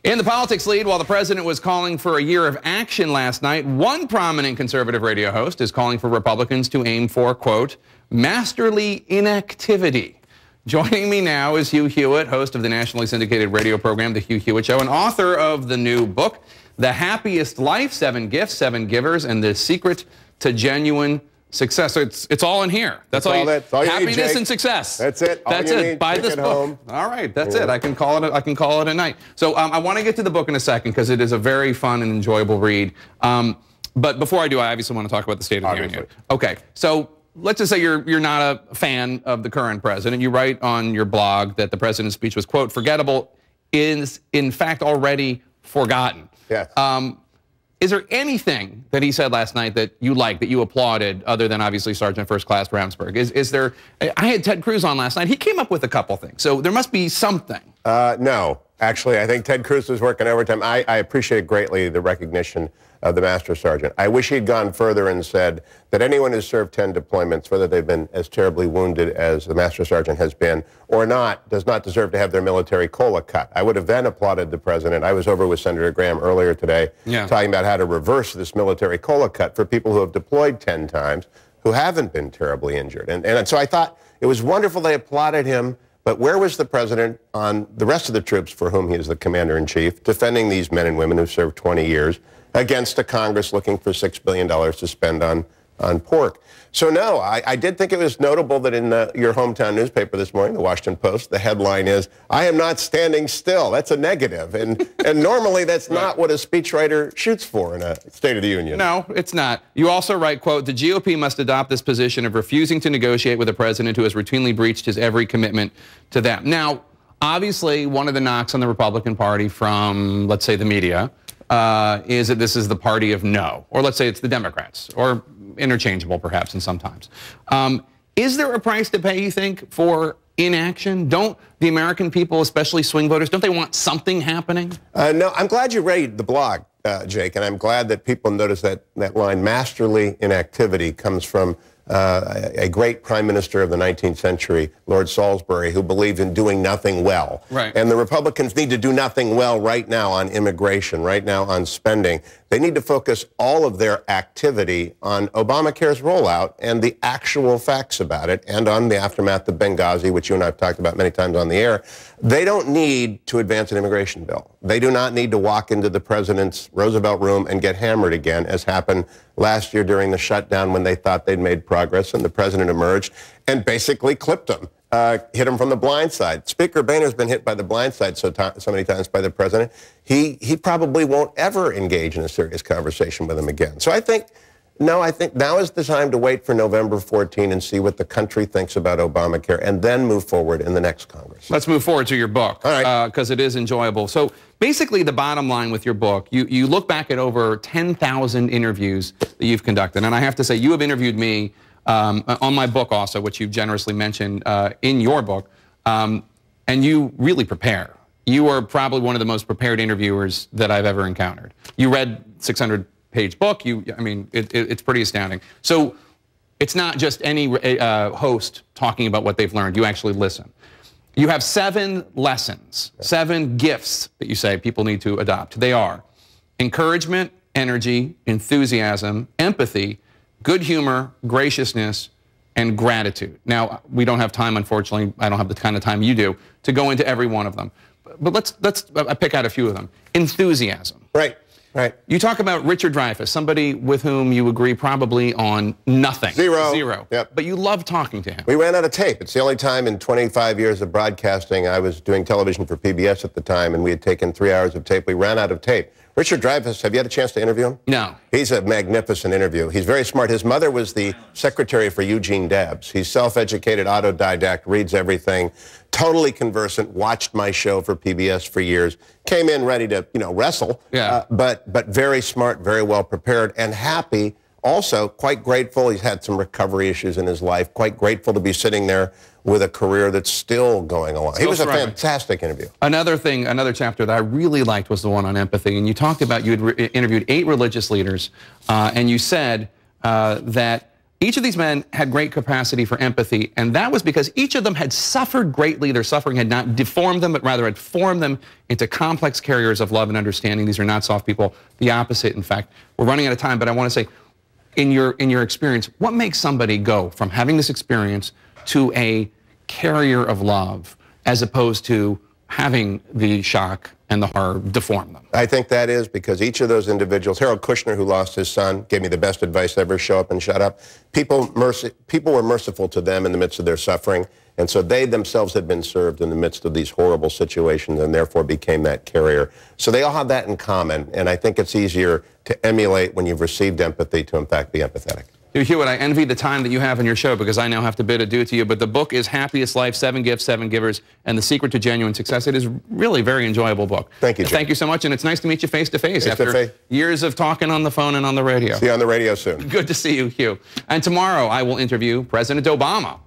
In the politics lead, while the president was calling for a year of action last night, one prominent conservative radio host is calling for Republicans to aim for, quote, masterly inactivity. Joining me now is Hugh Hewitt, host of the nationally syndicated radio program, The Hugh Hewitt Show, and author of the new book, The Happiest Life, 7 Gifts, 7 Givers, and the Secret to Genuine Success. So it's all in here. That's all you happiness need, and success. That's it. That's it. Buy this book. Home. All right, that's it. I can call it a night. So I want to get to the book in a second because it is a very fun and enjoyable read. But before I do, I obviously want to talk about the State of the Union. Okay, so let's just say you're not a fan of the current president. You write on your blog that the president's speech was, quote, forgettable, is in fact already forgotten. Yes. Is there anything that he said last night that you liked, that you applauded, other than obviously Sergeant First Class Brownsburg? Is there? I had Ted Cruz on last night. He came up with a couple things, so there must be something. No, actually, I think Ted Cruz was working overtime. I appreciate greatly the recognition of the Master Sergeant. I wish he'd gone further and said that anyone who's served 10 deployments, whether they've been as terribly wounded as the Master Sergeant has been or not, does not deserve to have their military COLA cut. I would have then applauded the president. I was over with Senator Graham earlier today talking about how to reverse this military COLA cut for people who have deployed 10 times who haven't been terribly injured. And so I thought it was wonderful they applauded him. But where was the president on the rest of the troops for whom he is the commander-in-chief, defending these men and women who've served 20 years against a Congress looking for $6 billion to spend on pork? So, no, I did think it was notable that in your hometown newspaper this morning, the Washington Post, the headline is, I am not standing still. That's a negative. And normally that's not what a speechwriter shoots for in a State of the Union. No, it's not. You also write, quote, the GOP must adopt this position of refusing to negotiate with a president who has routinely breached his every commitment to them. Now, obviously, one of the knocks on the Republican Party from, let's say, the media is that this is the party of no. Or let's say it's the Democrats, or interchangeable perhaps in sometimes. Is there a price to pay, you think, for inaction? Don't the American people, especially swing voters, don't they want something happening? No, I'm glad you read the blog, Jake, and I'm glad that people notice that line, masterly inactivity, comes from a great prime minister of the 19th century, Lord Salisbury, who believed in doing nothing well. Right. And the Republicans need to do nothing well right now on immigration, right now on spending. They need to focus all of their activity on Obamacare's rollout and the actual facts about it, and on the aftermath of Benghazi, which you and I have talked about many times on the air. They don't need to advance an immigration bill. They do not need to walk into the president's Roosevelt room and get hammered again, as happened last year during the shutdown when they thought they'd made progress and the president emerged and basically clipped them, hit him from the blind side. Speaker Boehner's been hit by the blind side so many times by the president, he probably won't ever engage in a serious conversation with him again. So I think now is the time to wait for November 14 and see what the country thinks about Obamacare and then move forward in the next Congress. Let's move forward to your book, all right, because it is enjoyable. So basically the bottom line with your book, you look back at over 10,000 interviews that you've conducted. And I have to say, you have interviewed me on my book also, which you've generously mentioned in your book, and you really prepare. You are probably one of the most prepared interviewers that I've ever encountered. You read 600-page book. I mean, it's pretty astounding. So it's not just any host talking about what they've learned. You actually listen. You have 7 lessons, 7 gifts that you say people need to adopt. They are encouragement, energy, enthusiasm, empathy, good humor, graciousness, and gratitude. Now, we don't have time, unfortunately. I don't have the kind of time you do to go into every one of them. But let's pick out a few of them. Enthusiasm. Right. Right. You talk about Richard Dreyfuss, somebody with whom you agree probably on nothing. Zero. Yep. But you love talking to him. We ran out of tape. It's the only time in 25 years of broadcasting. I was doing television for PBS at the time, and we had taken 3 hours of tape. We ran out of tape. Richard Dreyfuss, have you had a chance to interview him? No. He's a magnificent interview. He's very smart. His mother was the secretary for Eugene Debs. He's self-educated, autodidact, reads everything, totally conversant, watched my show for PBS for years, came in ready to, wrestle, but very smart, very well prepared, and happy. Also, quite grateful. He's had some recovery issues in his life. Quite grateful to be sitting there with a career that's still going along. He was a fantastic interview. Another chapter that I really liked was the one on empathy. And you talked about, you had interviewed 8 religious leaders, and you said that Each of these men had great capacity for empathy, and that was because each of them had suffered greatly. Their suffering had not deformed them, but rather had formed them into complex carriers of love and understanding. These are not soft people. The opposite, in fact. We're running out of time, but I want to say, in your experience, what makes somebody go from having this experience to a carrier of love, as opposed to having the shock and the horror deform them? I think that is because each of those individuals, Harold Kushner, who lost his son, gave me the best advice ever: show up and shut up. People were merciful to them in the midst of their suffering, and so they themselves had been served in the midst of these horrible situations and therefore became that carrier. So they all have that in common, and I think it's easier to emulate when you've received empathy to, in fact, be empathetic. Hugh Hewitt, I envy the time that you have in your show because I now have to bid adieu to you, but the book is Happiest Life, 7 Gifts, 7 Givers, and the Secret to Genuine Success. It is really a very enjoyable book. Thank you, Jim. Thank you so much, and it's nice to meet you face to face after years of talking on the phone and on the radio. See you on the radio soon. Good to see you, Hugh. And tomorrow I will interview President Obama.